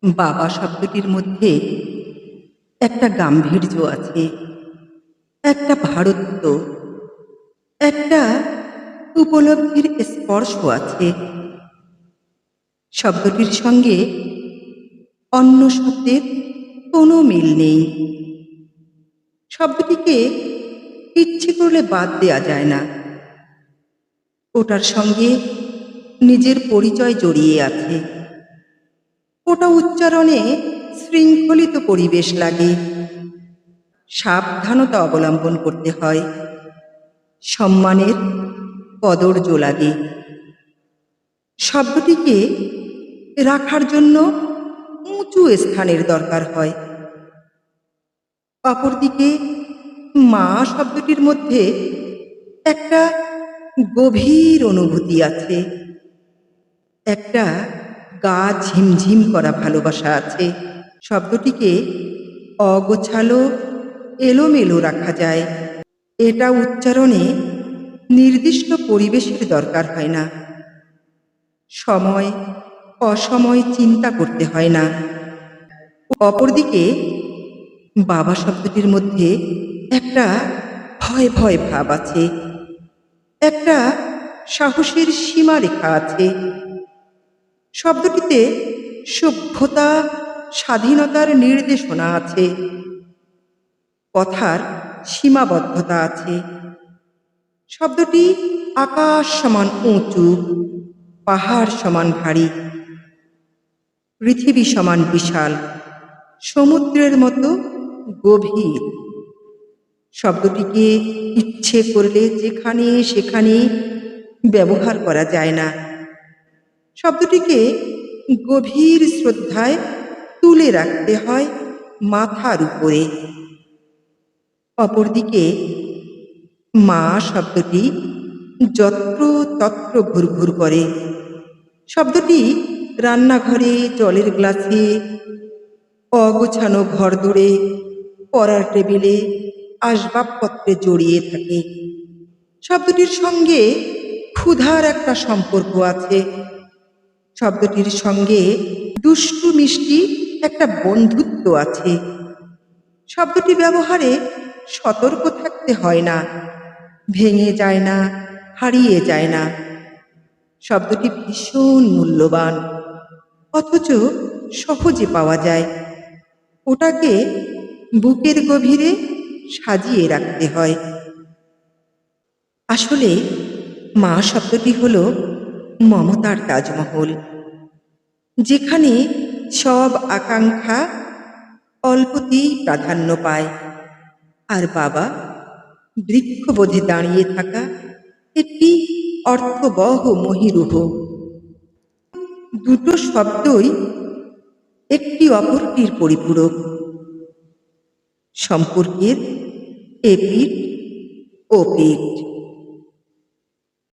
বাবা শব্দটির মধ্যে একটা গাম্ভীর্য আছে, একটা ভারত্ব, একটা উপলব্ধির স্পর্শ আছে। শব্দটির সঙ্গে অন্য শব্দের কোনো মিল নেই। শব্দটিকে ইচ্ছে করলে বাদ দেয়া যায় না। ওটার সঙ্গে নিজের পরিচয় জড়িয়ে আছে। ওটা উচ্চারণে শৃঙ্খলিত পরিবেশ লাগে। সাবধানতা অবলম্বন করতে হয়, সম্মানের কদর্য লাগে। শব্দটিকে রাখার জন্য উঁচু স্থানের দরকার হয়। অপরদিকে মা শব্দটির মধ্যে একটা গভীর অনুভূতি আছে, একটা গা ঝিমঝিম করা ভালোবাসা আছে। শব্দটিকে অগোছালো এলোমেলো রাখা যায়। এটা উচ্চারণে নির্দিষ্ট পরিবেশের দরকার হয় না। সময় অসময় চিন্তা করতে হয় না। অপরদিকে বাবা শব্দটির মধ্যে একটা ভয় ভয় ভাব আছে, একটা সাহসের সীমারেখা আছে। শব্দটিতে সভ্যতা, স্বাধীনতার নির্দেশনা আছে, কথার সীমাবদ্ধতা আছে। শব্দটি আকাশ সমান উঁচু, পাহাড় সমান ভারী, পৃথিবী সমান বিশাল, সমুদ্রের মতো গভীর। শব্দটিকে ইচ্ছে করলে যেখানে সেখানে ব্যবহার করা যায় না। শব্দটিকে গভীর শ্রদ্ধায় তুলে রাখতে হয় মাথার উপরে। অপরদিকে মা শব্দটি যত্র তত্র ঘুরঘুর করে। শব্দটি রান্নাঘরে, জলের গ্লাসে, অগোছানো ঘরদোরে, পড়ার টেবিলে, আসবাবপত্রে জড়িয়ে থাকে। শব্দটির সঙ্গে ক্ষুধার একটা সম্পর্ক আছে। শব্দটির সঙ্গে দুষ্টু মিষ্টি একটা বন্ধুত্ব আছে। শব্দটি ব্যবহারে সতর্ক থাকতে হয় না, ভেঙে যায় না, হারিয়ে যায় না। শব্দটি ভীষণ মূল্যবান, অথচ সহজে পাওয়া যায়। ওটাকে বুকের গভীরে সাজিয়ে রাখতে হয়। আসলে মা শব্দটি হলো মমতার তাজমহল, যেখানে সব আকাঙ্ক্ষা অল্পতেই প্রাধান্য পায়। আর বাবা বৃক্ষবোধে দাঁড়িয়ে থাকা একটি অর্থবহ মহিরুহ। দুটো শব্দই একটি অপরটির পরিপূরক, সম্পর্কের এপিঠ ওপিঠ।